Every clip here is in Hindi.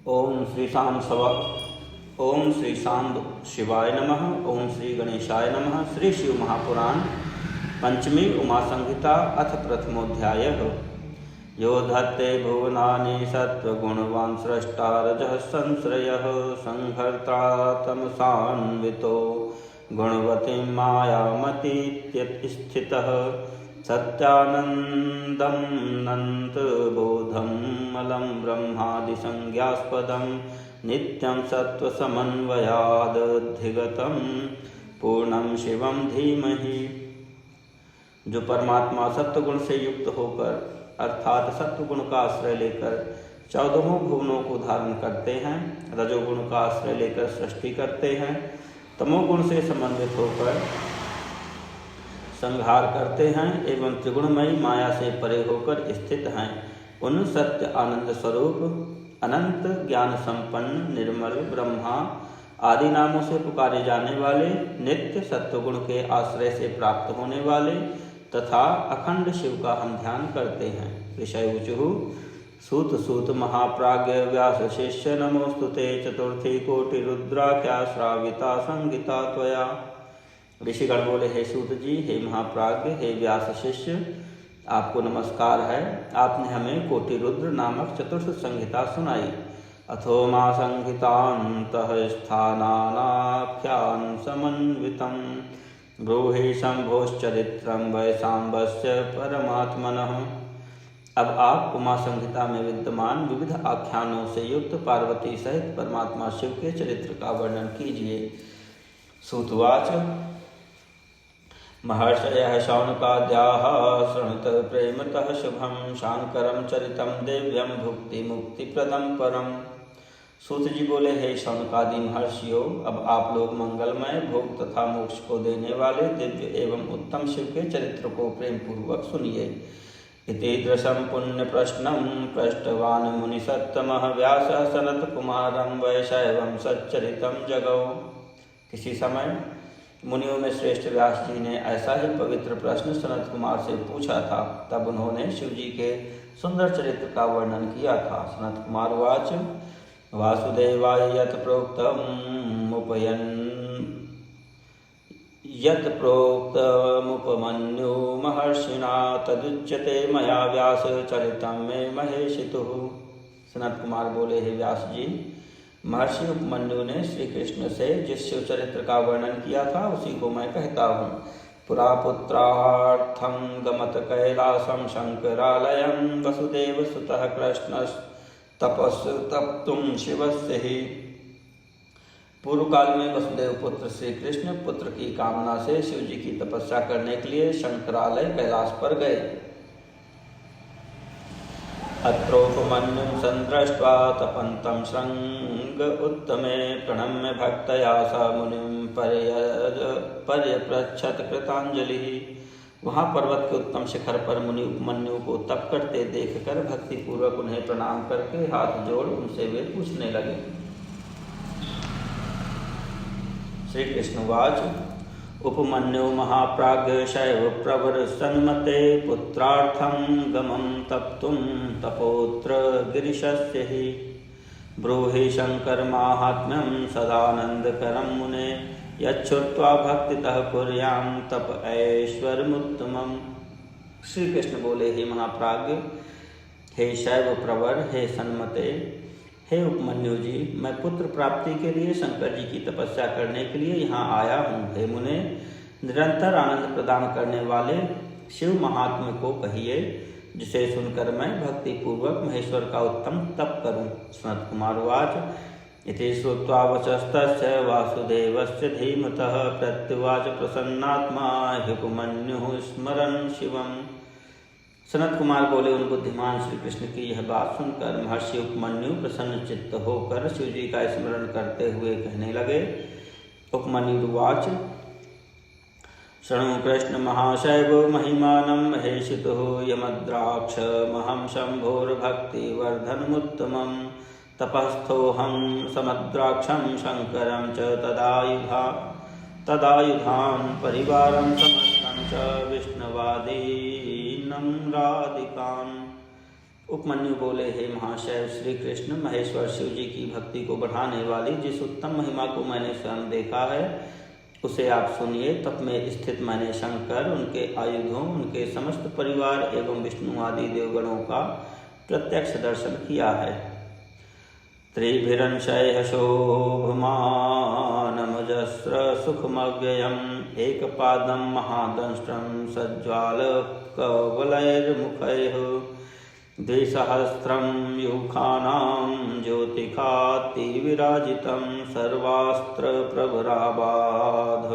ओम श्री शाम सवा ओम श्री शांब शिवाय नमः। ओम श्री गणेशाय नमः। श्री शिव महापुराण पंचमी उमा संहिता अथ प्रथमोध्यायः। यो धत्ते भुवनानि सत्त्वगुणवान् स्रष्टा रजः संश्रयः संहर्ता तमसान्वितो गुणवतीं मायामतीत्यस्थितः सत्यानन्दं नन्तबोधं मलं ब्रह्मादिसंज्ञास्पदं नित्यं सत्त्वसमन्वयादधिगतं पूर्णं शिवं धीमहि। जो परमात्मा सत्वगुण से युक्त होकर अर्थात सत्वगुण का आश्रय लेकर 14 भुवनों को धारण करते हैं, रजोगुण का आश्रय लेकर सृष्टि करते हैं, तमोगुण से समन्वित होकर संहार करते हैं एवं त्रिगुणमयी माया से परे होकर स्थित हैं, उन सत्य आनंद स्वरूप अनंत ज्ञान संपन्न निर्मल ब्रह्मा आदि नामों से पुकारे जाने वाले, नित्य सत्वगुण के आश्रय से प्राप्त होने वाले तथा अखंड शिव का हम ध्यान करते हैं। विषय ऊचुः सूत सूत महाप्राज्ञ व्यास शिष्य नमोस्तुते चतुर्थी कोटि रुद्राख्या श्राविता संगीता त्वया। ऋषिगण बोले, हे सूत जी, हे महाप्राज्ञ, हे व्यास शिष्य, आपको नमस्कार है। आपने हमें कोटि रुद्र नामक चतुर्थ संहिता सुनाई। अथो मा संहितान्तः स्थानानाख्यान समन्वितं ब्रूहि शंभोश्चरित्रं वै सांबस्य परमात्मनः। अब आप उमा संहिता में विद्यमान विविध आख्यानों से युक्त पार्वती सहित परमात्मा शिव के चरित्र का वर्णन कीजिए। सूतवाच महर्षयः शौनकाद्याः शृणुत प्रेमतः शुभं शांकरं चरितं दिव्यं भुक्ति मुक्तिप्रदं परम्। सूत जी बोले, हे शौनकादि महर्षियों, अब आप लोग मंगलमय भोग तथा मोक्ष को देने वाले दिव्य एवं उत्तम शिव के चरित्र को प्रेम पूर्वक सुनिए। इति दृशं पुण्य प्रश्नं पृष्टवान् मुनिसत्तमः व्यासः सनत कुमारं वैशैवं सच्चरितं जगौ। किसी समय मुनियों में श्रेष्ठ व्यास जी ने ऐसा ही पवित्र प्रश्न सनत कुमार से पूछा था। तब उन्होंने शिव जी के सुंदर चरित्र का वर्णन किया था। सनत कुमार वाच वासुदेवाय यत् प्रोक्तमुपमन्यु महर्षिणा तदुच्यते मया व्यास चरितं मे महेशितुः। सनत कुमार बोले, हे व्यास जी, महर्षि उपमन्यु ने श्री कृष्ण से जिस शिव चरित्र का वर्णन किया था उसी को मैं कहता हूँ। पुरा पुत्रार्थं गमत कैलासं शंकरालयं वसुदेव सुतः कृष्णस्तपस्सु तप्तुं शिवस्य हि। पूर्व काल में वसुदेव पुत्र श्री कृष्ण पुत्र की कामना से शिव जी की तपस्या करने के लिए शंकरालय कैलाश पर गए। अत्रोपमन्युं संदृष्ट्वा तपन्तं श्रृंग उत्तमे प्रणम्य भक्तया स मुनिं पर्यपृच्छत कृतांजलि। वहाँ पर्वत के उत्तम शिखर पर मुनि उपमन्यु को तप करते देखकर भक्ति पूर्वक उन्हें प्रणाम करके हाथ जोड़ उनसे वे पूछने लगे। श्री कृष्णवाच उपमन्यु महाप्राज्ञ शैव प्रवर सन्मते पुत्रार्थं गमं तप्तुं तपोत्र गिरिशस्य हि। ब्रूहि शंकर माहात्म्यं सदानंदकरं मुने यच्छ्रुत्वा भक्तितः कुर्यां तप ऐश्वर्यमुत्तमम्। श्री कृष्ण बोले, हे महाप्राज्ञ, हे शैव प्रवर, हे सन्मते, हे उपमन्यु जी, मैं पुत्र प्राप्ति के लिए शंकर जी की तपस्या करने के लिए यहाँ आया हूँ। हे मुने, निरंतर आनंद प्रदान करने वाले शिव महात्म्य को कहिए, जिसे सुनकर मैं भक्ति पूर्वक महेश्वर का उत्तम तप करूँ। सनत कुमार वाच इति श्रुत्वा वचस्तस्य वासुदेवस्य धीमतः प्रत्युवाच प्रसन्नात्मा ह्युपमन्युः स्मरन् शिवम्। सनत कुमार बोले, उन बुद्धिमान श्री कृष्ण की यह बात सुनकर महर्षि उपमन्यु प्रसन्न चित्त होकर शिव जी का स्मरण करते हुए कहने लगे। उपमन्युवाच शृणु कृष्ण महाशैव महिमानं महेशितुः यमद्राक्षमहं शम्भोर्भक्तिवर्धनमुत्तमं तपस्थोऽहं समद्राक्षं शंकरं च तदायुधां परिवारं समस्तं च विष्णवादीनं राधिकाम्। उपमन्यु बोले, हे महाशय, श्री कृष्ण महेश्वर शिव जी की भक्ति को बढ़ाने वाली जिस उत्तम महिमा को मैंने स्वयं देखा है उसे आप सुनिए। तप में स्थित मैंने शंकर, उनके आयुधों, उनके समस्त परिवार एवं विष्णु आदि देवगणों का प्रत्यक्ष दर्शन किया है। त्रिभिरंशय शोभमानमजस्र सुखमव्ययम् एकपादं महादंष्ट्रं सज्ज्वालकवलैर्मुखैः द्विसहस्रं युखानां ज्योतिखातिविराजितं सर्वास्त्रप्रभराबाध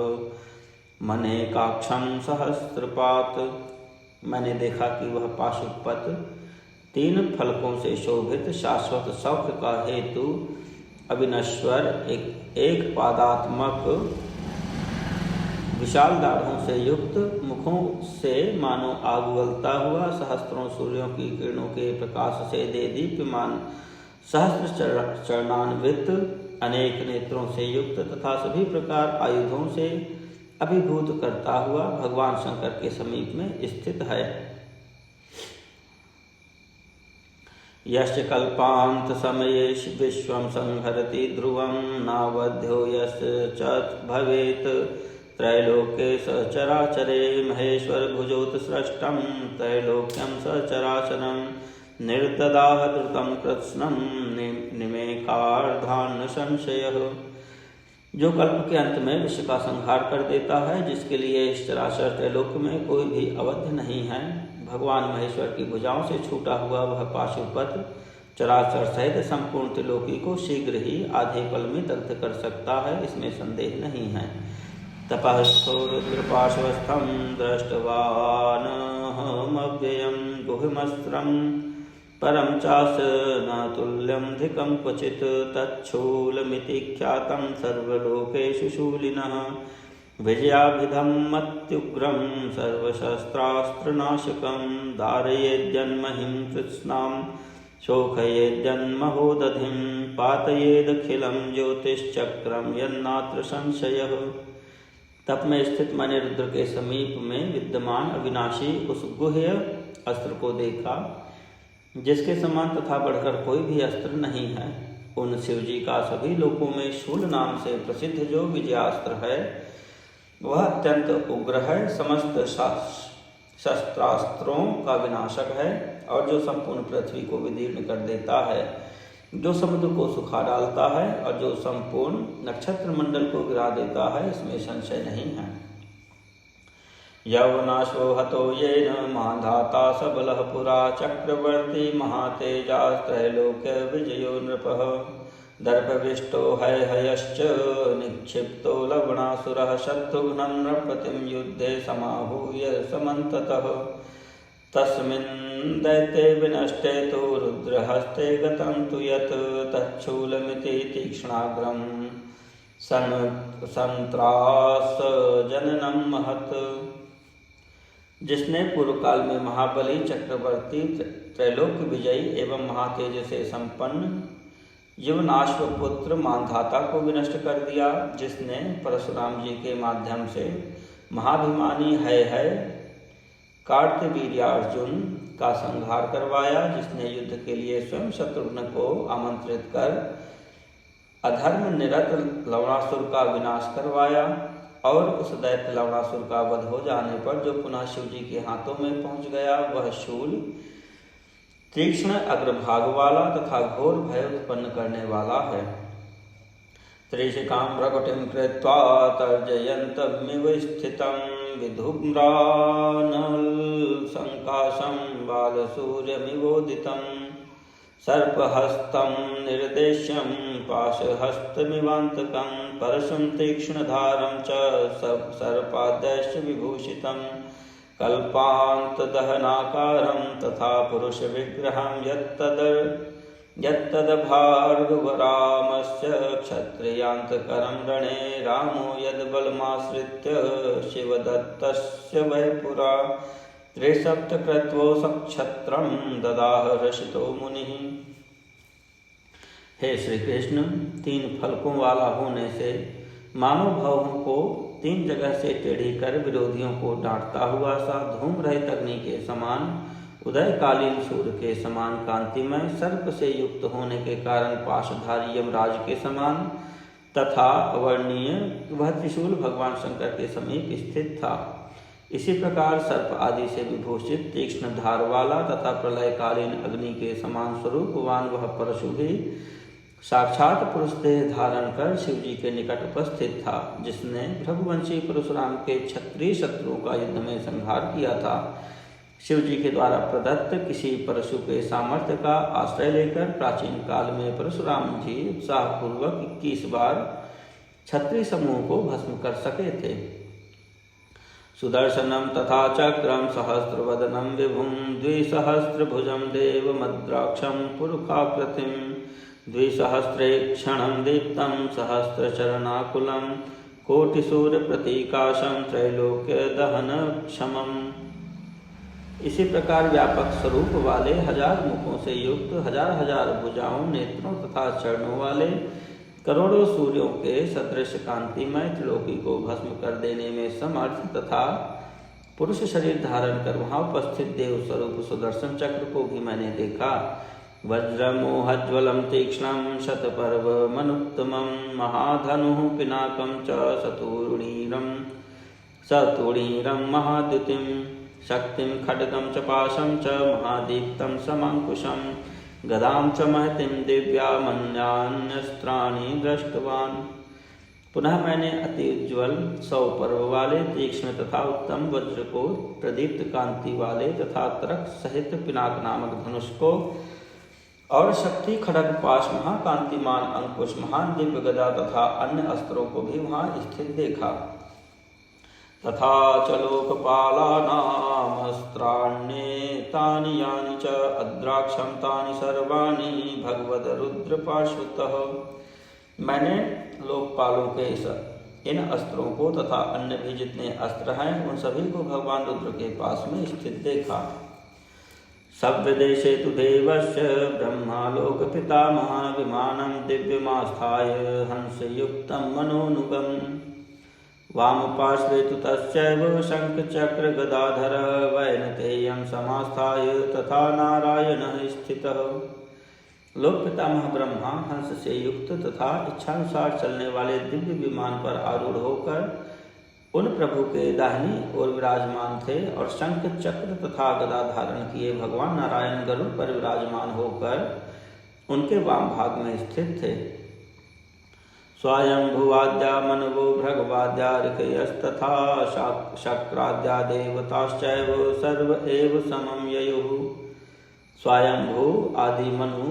मनेकाक्षं सहस्रपात। मैंने देखा कि वह पाशुपत 3 फलकों से शोभित शाश्वत सौख्य का हेतु अविनश्वर एक पादात्मक विशाल दाढ़ों से युक्त, मुखों से मानो आग उगलता हुआ, सहस्त्रों सूर्यों की किरणों के प्रकाश से देदीप्यमान, सहस्त्र चरणान्वित, अनेक नेत्रों से युक्त तथा सभी प्रकार आयुधों से अभिभूत करता हुआ भगवान शंकर के समीप में स्थित है। यश्च कल्पांत समये विश्वं संहरति ध्रुवं नावध्यो यश्च भवेत् त्रैलोक्ये सचराचरे महेश्वर भुजोत्सृष्टं त्रैलोक्यं सचराचरं निर्ददाह द्रुतं कृत्स्नं निमेकार्धान्न संशयः। जो कल्प के अंत में विश्व का संहार कर देता है, जिसके लिए इस चराचर त्रैलोक में कोई भी अवध्य नहीं है, भगवान महेश्वर की भुजाओं से छूटा हुआ वह पाशुपत चराचर सहित संपूर्ण त्रिलोकी को शीघ्र ही आधे पल में दग्ध कर सकता है, इसमें संदेह नहीं है। तपःस्थो रुद्रपार्श्वस्थं दृष्टवानहमव्ययं गुहमस्त्रं परं चास न तुल्यं धिकं क्वचित् तच्छूलमिति ख्यातं सर्वलोकेषु शूलिनः विजयाभिधं मत्युग्रं सर्वशस्त्रास्त्रनाशकं धारयेद्यन्महिं कृत्स्नां शोकयेद्यन्महोदधिं पातयेदखिलं ज्योतिश्चक्रं यन्नात्र संशयः। तप में स्थित मैंने रुद्र के समीप में विद्यमान अविनाशी उस गुह्य अस्त्र को देखा, जिसके समान तथा बढ़कर कोई भी अस्त्र नहीं है। उन शिवजी का सभी लोकों में शूल नाम से प्रसिद्ध जो विजयास्त्र है, वह अत्यंत उग्र है, समस्त शस्त्रास्त्रों का विनाशक है और जो संपूर्ण पृथ्वी को विदीर्ण कर देता है, जो समुद्र को सुखा डालता है और जो संपूर्ण नक्षत्र मंडल को गिरा देता है, इसमें संशय नहीं है। यौवनाशो हतो येन माधाता सबलः पुरा चक्रवर्ती महातेजास्त्रैलोक्य विजयो नृपः दर्भविष्टो हैहयश्च निक्षिप्तो लवणासुरः शत्रुघ्नं नृपतिं युद्धे समाहूय समन्ततः तस्मिन् दैत्ये विनष्टे तु रुद्रहस्ते गतं तु यत् तच्छूलमिति तीक्ष्णाग्रं संत्रासजननं महत्। जिसने पूर्व काल में महाबली चक्रवर्ती त्रैलोक्य विजयी एवं महातेज से संपन्न यवनाश्वपुत्र मानधाता को विनष्ट कर दिया, जिसने परशुराम जी के माध्यम से महाभिमानी है कार्तवीर्यार्जुन का संहार करवाया, जिसने युद्ध के लिए स्वयं शत्रुघ्न को आमंत्रित कर अधर्म निरत लवणासुर का विनाश करवाया और उस दैत्य लवणासुर का वध हो जाने पर जो पुनः शिव जी के हाथों में पहुंच गया, वह शूल तीक्ष्ण अग्रभाग वाला तथा घोर भय उत्पन्न करने वाला है। त्रिशिकां प्रकटिं कृत्वा तर्जयन्तमिव स्थितं विधूम्रानलसङ्काशं बालसूर्यमिवोदितं सर्पहस्तं निर्देश्यं पाशहस्तमिवान्तकं परशुं तीक्ष्णधारं च सर्पाद्यश्च विभूषितं कल्पान्तदहनाकारं तथा पुरुषविग्रहं यत्तद्भार्गवरामस्य क्षत्रियान्तकरं रणे रामो यद्बलमाश्रित्य शिवदत्तस्य वै पुरा त्रिसप्तकृत्वो सक्षत्रं ददाह रसितो मुनिः। हे श्री कृष्ण, 3 फलकों वाला होने से मानव भावों को 3 जगह से टेढ़ी कर विरोधियों को डांटता हुआ सा धूम रहित अग्नि के समान उदयकालीन सूर्य के समान कांतिमय, सर्प से युक्त होने के कारण पाशधारी यमराज के समान तथा अवर्णीय वह त्रिशूल भगवान शंकर के समीप स्थित था। इसी प्रकार सर्प आदि से विभूषित तीक्ष्ण धार वाला तथा प्रलयकालीन अग्नि के समान स्वरूपवान वह परशु भी साक्षात पुरुष देह धारण कर शिव जी के निकट उपस्थित था, जिसने भृगुवंशी परशुराम के क्षत्रिय शत्रुओं का युद्ध में संहार किया था। शिव जी के द्वारा प्रदत्त किसी परशु के सामर्थ्य का आश्रय लेकर प्राचीन काल में परशुराम जी उत्साहपूर्वक 21 बार क्षत्रिय समूह को भस्म कर सके थे। सुदर्शनम तथा चक्रम सहस्रवदनम विभुम द्विसहस्रभुजम देवमद्राक्षम पुरुखाकृतिम द्विसहस्रेक्षणं दीप्तं सहस्रचरणाकुलं कोटिसूर्यप्रतीकाशं त्रैलोक्यदहनक्षमम्। इसी प्रकार व्यापक स्वरूप वाले 1000 मुखों से युक्त 1000 भुजाओं, नेत्रों तथा चरणों वाले करोड़ों सूर्यों के सदृश कांतिमय त्रिलोकी को भस्म कर देने में समर्थ तथा पुरुष शरीर धारण कर वहां उपस्थित देव स्वरूप सुदर्शन चक्र को भी मैंने देखा। वज्रमोहज्वलं तीक्ष्णं शतपर्वमनुत्तमं महाधनुः पिनाकं च सतूणीरं महाद्युतिं शक्तिं खड्गं च पाशं च महादीप्तं समंकुशं गदां च महतिं दिव्यामन्यान्यस्त्राणि दृष्टवान्। पुनः मैंने अति उज्ज्वल 100 पर्व वाले तीक्ष्ण तथा उत्तम वज्र को, प्रदीप्त कांति वाले तथा तरक सहित पिनाक नामक धनुष को और शक्ति खड्ग पाश महाकांतिमान अंकुश महान दिव्य गदा तथा अन्य अस्त्रों को भी वहां स्थित देखा। तथा च लोकपालानामस्त्राण्येतानि यानि च अद्राक्षं तानि सर्वाणि भगवद रुद्र पार्श्वतः। मैंने लोकपालों के इन अस्त्रों को तथा अन्य भी जितने अस्त्र हैं उन सभी को भगवान रुद्र के पास में स्थित देखा। सव्यदेशे तु देवस्य ब्रह्मालोक पितामह विमानं दिव्यमास्थाय हंसयुक्तं मनोनुगं वामपार्श्वे तु तस्यैव शंखचक्र गदाधर वैनतेयं समास्थाय तथा नारायणः स्थितः। लोक पितामह ब्रह्मा हंस से युक्त तथा इच्छानुसार चलने वाले दिव्य विमान पर आरूढ़ होकर उन प्रभु के दाहिनी ओर विराजमान थे और शंख चक्र तथा गदा धारण किए भगवान नारायण गरुड़ पर विराजमान होकर उनके वाम भाग में स्थित थे। स्वयंभुवाद्या मनवो भृगवाद्या ऋषयस्तथा शक्राद्या देवताश्चैव सर्व एव समं ययुः। स्वयंभू आदि मनु,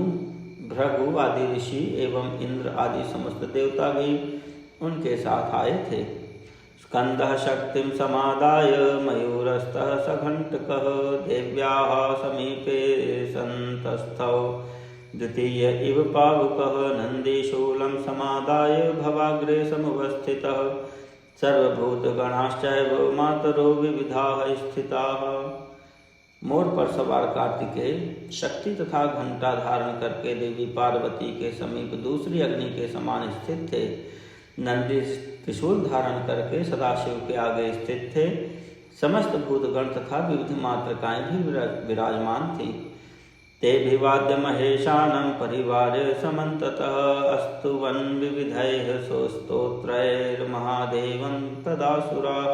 भृगु आदि ऋषि एवं इंद्र आदि समस्त देवता भी उनके साथ आए थे। स्कंदः शक्तिं समादाय मयूरस्तः सघंटकः देव्याः समीपे सन्तस्थौ द्वितीय इव पावकः नंदीशूलं समादाय भवाग्रे समवस्थितः सर्वभूतगणाश्चैव मातरो विविधाः स्थिताः। मोर पर सवार कार्तिकेय शक्ति तथा घंटा धारण करके देवी पार्वती के समीप दूसरी अग्नि के समान स्थित थे। नंदी त्रिशूल धारण करके सदाशिव के आगे स्थित थे। समस्त भूतगण तथा विविध मातृकाएं भी विराजमान थी। ते भिवाद्य महेशानं परिवार समन्ततः अस्तुवन् विविधैः स्तोत्रैर्महादेवं तदासुराः।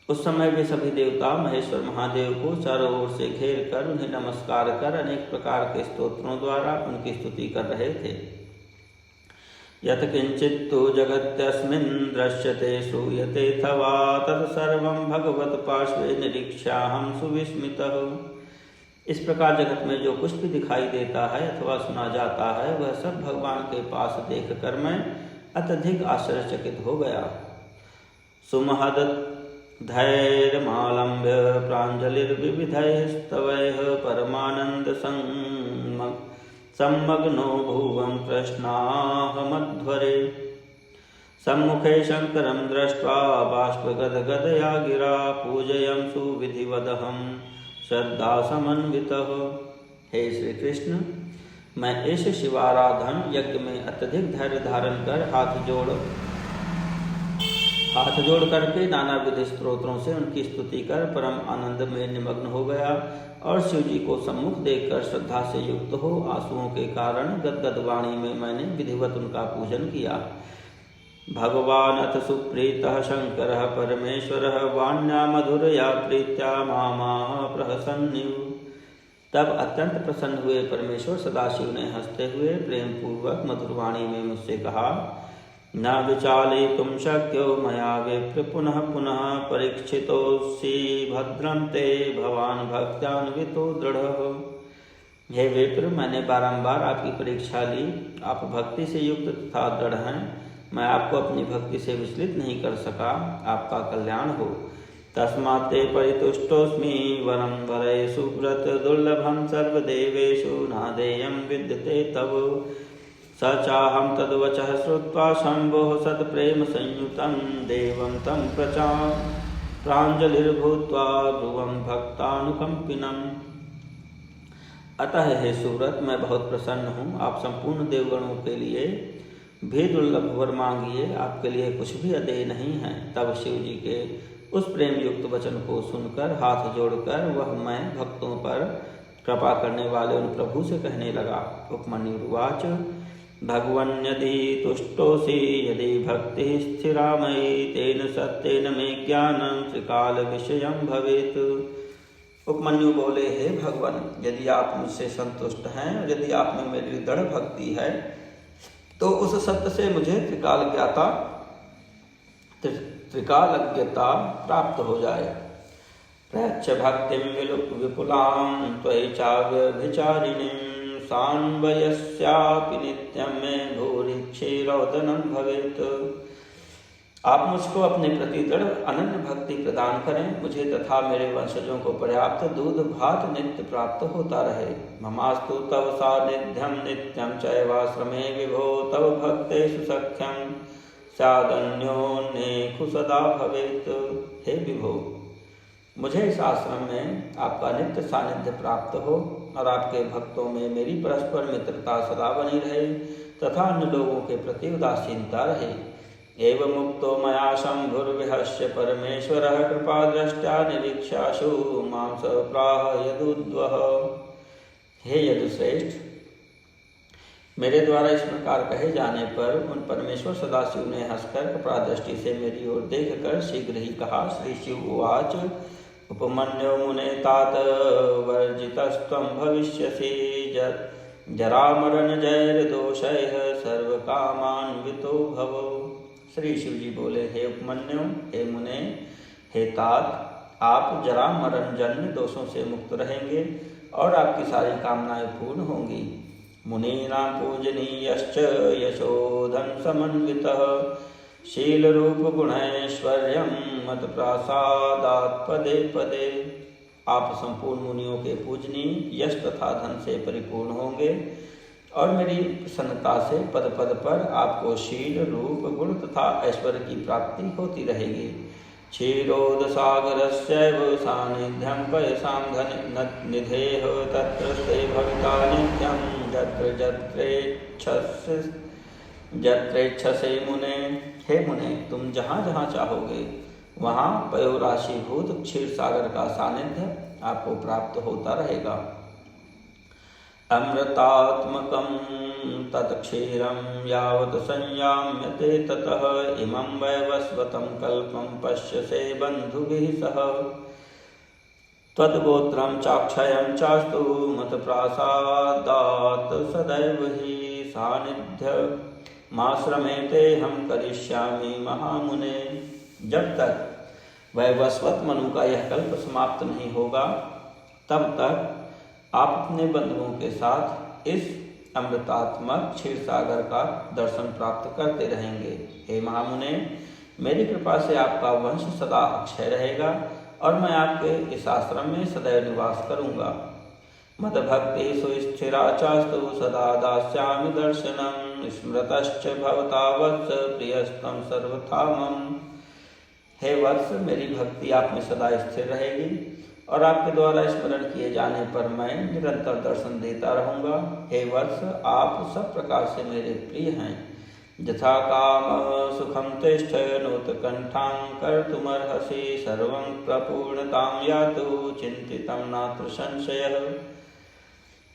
उस समय वे सभी देवता महेश्वर महादेव को चारों ओर से घेर कर उन्हें नमस्कार कर अनेक प्रकार के स्तोत्रों द्वारा उनकी स्तुति कर रहे थे। यत् किंचित्तु जगत्यस्मिन् दृश्यते श्रूयतेऽथवा तत्सर्वं भगवत् पार्श्वे निरीक्ष्याहं सुविस्मितः। इस प्रकार जगत में जो कुछ भी दिखाई देता है अथवा सुना जाता है वह सब भगवान के पास देख कर मैं अत्यधिक आश्चर्यचकित हो गया। सुमहद धैर्यमालम्ब्य प्राञ्जलिर्विविधैः स्तवैः परमानंद सम्मग्नो भुवं कृष्णाहमध्वरे सम्मुखे शंकरं दृष्ट्वा बाष्पगदगदया गिरा पूजयं सुविधिवदहं श्रद्धा समन्वितः। हे श्री कृष्ण, मैं इस शिवाराधन यज्ञ में अत्यधिक धैर्य धारण कर हाथ जोड़ करके नानाविध स्तोत्रों से उनकी स्तुति कर परम आनंद में निमग्न हो गया और शिव जी को सम्मुख देखकर श्रद्धा से युक्त हो आंसुओं के कारण गदगद वाणी में मैंने विधिवत उनका पूजन किया। भगवान अथ सुप्रीतः शंकरः परमेश्वरः वाण्या मधुरया प्रीत्या मामाह प्रहसन्निव। तब अत्यंत प्रसन्न हुए परमेश्वर सदाशिव ने हंसते हुए प्रेम पूर्वक मधुर वाणी में मुझसे कहा, न विचालितुं शक्यो मया विप्र पुनः पुनः परीक्षितोऽसि भद्रं ते भवान् भक्त्यान्वितो दृढ़ः। हे विप्र, मैंने बारंबार आपकी परीक्षा ली। आप भक्ति से युक्त तथा दृढ़ हैं। मैं आपको अपनी भक्ति से विचलित नहीं कर सका। आपका कल्याण हो। तस्मात् ते परितुष्टोऽस्मि वरं वरेषु व्रत दुर्लभं सर्वदेवेषु नादेयं विद्यते तव। स चाहं तद्वचः श्रुत्वा शम्भोः सत्प्रेम संयुतं देवं तं प्राञ्जलिर्भूत्वा भ्रुवं भक्तानुकंपिनम्। अतः हे सुव्रत, मैं बहुत प्रसन्न हूँ। आप संपूर्ण देवगणों के लिए भी दुर्लभ वर मांगिए, आपके लिए कुछ भी अदेय नहीं है। तब शिव जी के उस प्रेम युक्त वचन को सुनकर हाथ जोड़कर वह मैं भक्तों पर कृपा करने वाले उन प्रभु से कहने लगा। उपमन्युर्वाच भगवन्यदि तुष्टोऽसि यदि भक्तिः स्थिरा मयि तेन सत्येन मे ज्ञानं त्रिकाल विषयं भवेत्। उपमन्यु बोले, हे भगवान, यदि आप मुझसे संतुष्ट हैं और यदि आप में मेरी दृढ़ भक्ति है तो उस सत्य से मुझे त्रिकालज्ञता प्राप्त हो जाए। प्रयच्छ भक्तिं विपुलां त्वयि चाव्यभिचारिणीं सान्वयस्यापि नित्यं मे भूरिक्षीरोदनं भवेत्। आप मुझको अपने प्रति दृढ़ अनन्य भक्ति प्रदान करें। मुझे तथा मेरे वंशजों को पर्याप्त दूध भात नित्य प्राप्त होता रहे। ममास्तु तव सानिध्यं नित्यं चैवाश्रमे विभो तव भक्तेषु सख्यं स्यादन्योन्नेषु सदा भवेत्। हे विभो, मुझे इस आश्रम में आपका नित्य सानिध्य प्राप्त हो और आपके भक्तों में मेरी परस्पर मित्रता सदा बनी रहे तथा अन्य लोगों के प्रति उदासीनता रहे। एवं मुक्तो मया शंभुर्विहस्य परमेश्वरः कृपादृष्ट्या निरीक्षाशु मां स प्राह यदुद्वः। हे यदुश्रेष्ठ, मेरे द्वारा इस प्रकार कहे जाने पर उन परमेश्वर सदाशिव ने हंसकर कृपादृष्टि से मेरी ओर देखकर शीघ्र ही कहा। श्री शिव उवाच उपमन्यो मुने तात वर्जितस्त्वं भविष्यसि जरामरण जैर्दोषैः सर्वकामान्वितो भव। श्री शिव जी बोले, हे उपमन्यु, हे मुने, हे तात, आप जरा मरण जन्य दोषों से मुक्त रहेंगे और आपकी सारी कामनाएं पूर्ण होंगी। मुनीनां पूजनीयश्च यशोधन समन्वितः शील रूप गुणैश्वर्यं मत प्रासादात् पदे पदे। आप संपूर्ण मुनियों के पूजनीय यश तथा धन से परिपूर्ण होंगे और मेरी प्रसन्नता से पद पद पर आपको शील रूप गुण तथा ऐश्वर्य की प्राप्ति होती रहेगी। क्षीरोदसागरस्यैव सानिध्यं पयसां निधेः तत्र ते भविता नित्यं जत्रेच्छसे मुने। हे मुने, तुम जहाँ जहाँ चाहोगे वहाँ पयोराशीभूत क्षीर सागर का सानिध्य आपको प्राप्त होता रहेगा। अमृतात्मकं तत्क्षीरं यावत् संयाम्यते ततः इमं वैवस्वतं कल्पं पश्यसे बन्धुभिः सह। त्वद्गोत्रं चाक्षयं चास्तु मत्प्रासादात् सदैव हि सानिध्य माश्रमेते हम करिष्यामि महामुने। जब तक वैवस्वत मनु का यह कल्प समाप्त नहीं होगा तब तक आप अपने बंधुओं के साथ इस अमृतात्मक क्षीर सागर का दर्शन प्राप्त करते रहेंगे। हे महामुने, मेरी कृपा से आपका वंश सदा अक्षय रहेगा और मैं आपके इस आश्रम में सदैव निवास करूंगा। मदभक्ति सुस्थिरा चास्तु सदा दास्यामि दर्शनम् स्मृतश्च भवता वत्स प्रियस्तं सर्वथा मम। हे वत्स, मेरी भक्ति आप में सदा स्थिर रहेगी और आपके द्वारा स्मरण किए जाने पर मैं निरंतर दर्शन देता रहूंगा। हे वत्स, आप सब प्रकार से मेरे प्रिय हैं। यथा काम सुखम तिष्ठ नोत्कंठां कर्तुमर्हसि सर्वं प्रपूर्णतां यातु चिंतितं नात्र संशयः।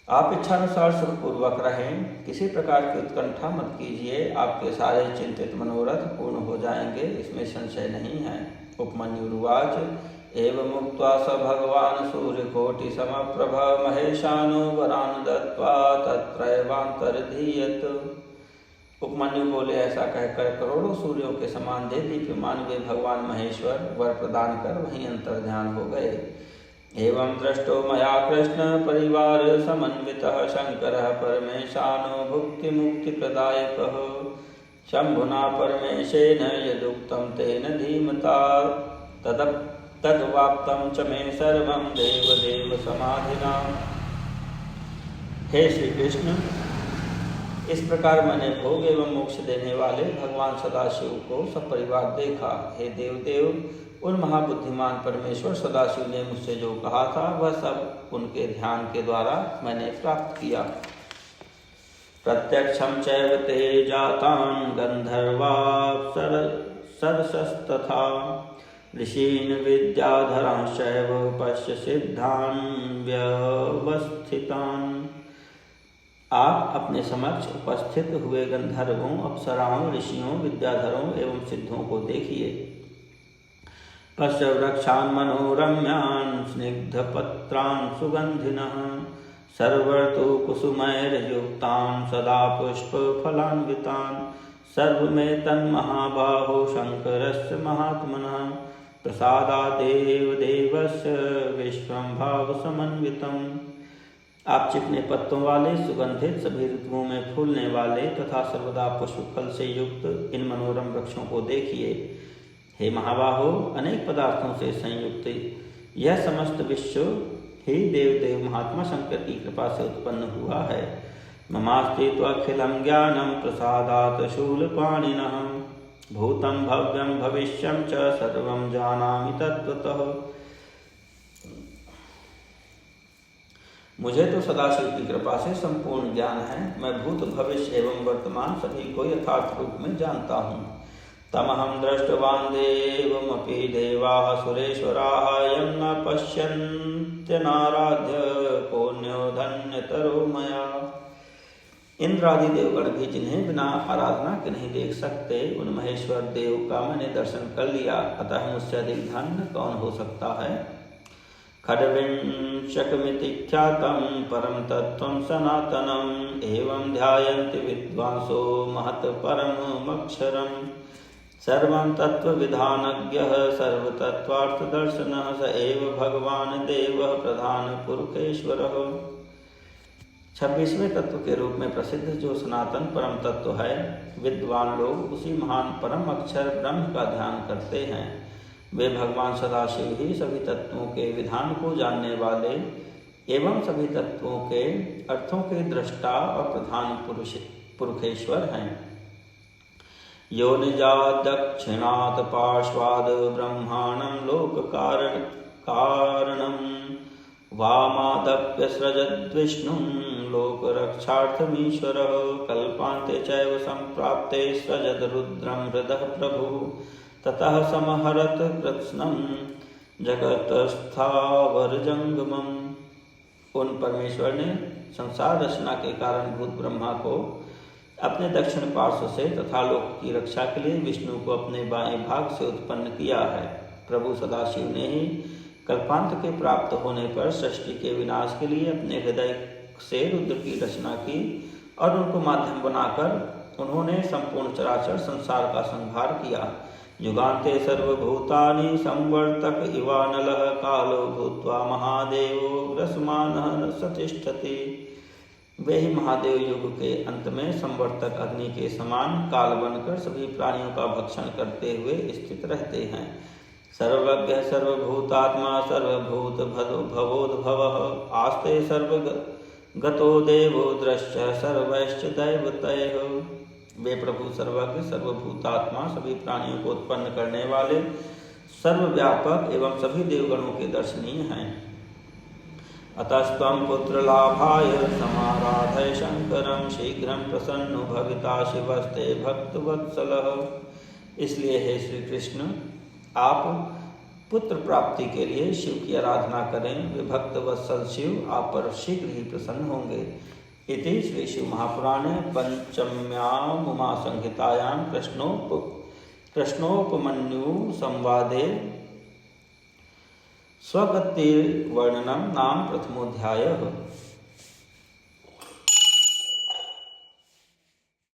आप इच्छानुसार सुखपूर्वक रहें, किसी प्रकार की उत्कंठा मत कीजिए, आपके सारे चिंतित मनोरथ पूर्ण हो जाएंगे, इसमें संशय नहीं है। उपमन्युरुवाच एवं मुक्त्वा स भगवान् सूर्यकोटि समप्रभ महेशानो वरान् दत्त्वा तत्रैवान्तर्धीयत। उपमन्यु बोले, ऐसा कहकर करोड़ों सूर्यों के समान दे दीप्यमान वे भगवान महेश्वर वर प्रदान कर वहीं अंतर्ध्यान हो गए। एवं दृष्टो मया कृष्ण परिवार समन्वितः शंकरः परमेशानो भुक्ति मुक्ति प्रदायकः शंभुना परमेशेन यदुक्तं तेन धीमता तद्वाप्तं च मे सर्वं देवदेव समाधिना। हे श्री कृष्ण, इस प्रकार मैंने भोग एवं मोक्ष देने वाले भगवान सदाशिव को सपरिवार देखा। हे देवदेव, उन महाबुद्धिमान परमेश्वर सदाशिव ने मुझसे जो कहा था वह सब उनके ध्यान के द्वारा मैंने प्राप्त किया। प्रत्यक्षं चैव ते जातान् गन्धर्वाप्सरसस्तथा ऋषीन् विद्याधरांश्चैव पश्य सिद्धान् व्यवस्थितान्। आप अपने समक्ष उपस्थित हुए गंधर्वों, अप्सराओं, ऋषियों, विद्याधरों एवं सिद्धों को देखिए। पश्य वृक्षान् मनोरम्यान् स्निग्धपत्रान् सुगन्धिनः सर्वर्तु कुसुमैर्युक्तान् सदा पुष्पफलान्वितान् सर्वमेतन्महाबाहो शङ्करस्य महात्मनः प्रसादादेव देवस्य विश्वम्भरसमन्वितम्। आप चिकने पत्तों वाले, सुगंधित, सभी ऋतुओं में फूलने वाले तथा सर्वदा पुष्प फल से युक्त इन मनोरम वृक्षों को देखिए। हे महाबाहो, अनेक पदार्थों से संयुक्त यह समस्त विश्व ही देव महात्मा शंकर की कृपा से उत्पन्न हुआ है। ममास्ति त्वखिलं ज्ञानं प्रसादात् शूलपाणिनः भूतं भव्यं भविष्यं च सर्वं जानामि तत्त्वतः। मुझे तो सदाशिव की कृपा से संपूर्ण ज्ञान है। मैं भूत, भविष्य एवं वर्तमान सभी को यथार्थ रूप में जानता हूँ। तमहं दृष्टवान् देवमपि देवाः सुरेश्वराः यं न पश्यन्त्यनाराध्य पुण्यो धन्यतरो मया। इंद्रादि देवगण भी जिन्हें बिना आराधना के नहीं देख सकते, उन महेश्वर देव का मैंने दर्शन कर लिया, अतः मुझसे अधिक धन्य कौन हो सकता है। खड्विंशकमिति ख्यातं परम तत्त्वं सनातनम् एवं ध्यायन्ति विद्वांसो महत् परममक्षरम् सर्वं तत्त्वविधानज्ञः सर्वतत्त्वार्थदर्शनः स एव भगवान् देवः प्रधान पुरुषेश्वरः। 26वें तत्व के रूप में प्रसिद्ध जो सनातन परम तत्व है, विद्वान लोग उसी महान परम अक्षर ब्रह्म का ध्यान करते हैं। वे भगवान सदाशिव ही सभी तत्वों के विधान को जानने वाले एवं सभी तत्वों के अर्थों के दृष्टा और प्रधान पुरुषेश्वर हैं। यो निजात् दक्षिणात् पार्श्वाद् ब्रह्माणं लोक कारणं वामादप्यसृजद्विष्णुं लोकरक्षार्थमीश्वरः कल्पान्ते चैव सम्प्राप्ते सृजद् रुद्रं हृदः प्रभुः ततः समहरत कृत्स्नं जगतस्थावरजंगमम्। उन परमेश्वर ने संसार रचना के कारण भूत ब्रह्मा को अपने दक्षिण पार्श्व से तथा लोक की रक्षा के लिए विष्णु को अपने बाएं भाग से उत्पन्न किया है। प्रभु सदाशिव ने ही कल्पांत के प्राप्त होने पर सृष्टि के विनाश के लिए अपने हृदय से रुद्र की रचना की और उनको माध्यम बनाकर उन्होंने संपूर्ण चराचर संसार का संहार किया। युगान्ते सर्वभूतानि संवर्तक इवानलः कालो भूत्वा महादेवो ग्रसमानः सतिष्ठति। वे ही महादेव युग के अंत में संवर्तक अग्नि के समान काल बनकर सभी प्राणियों का भक्षण करते हुए स्थित रहते हैं। सर्वज्ञ सर्वभूतात्मा सर्वभूत भवोद्भवः आस्ते सर्वगतो देवो दृश्य सर्वैश्च दैवतैः। वे प्रभु सर्वज्ञ सर्वभूतात्मा सभी प्राणियों को उत्पन्न करने वाले सर्वव्यापक एवं सभी देवगणों के दर्शनीय हैं। अतस्त्वं पुत्रलाभाय समाराधय शंकरं शीघ्रं प्रसन्नो भविता शिवस्ते भक्तवत्सलः। इसलिए हे श्री कृष्ण, आप पुत्र प्राप्ति के लिए शिव की आराधना करें। वे भक्तवत्सल शिव आप पर शीघ्र ही प्रसन्न होंगे। इति श्री शिव महापुराणे पंचम्याम उमा संहितायां कृष्णोपमन्यु संवादे स्वगतिर्वर्णनम नाम प्रथमोध्यायः।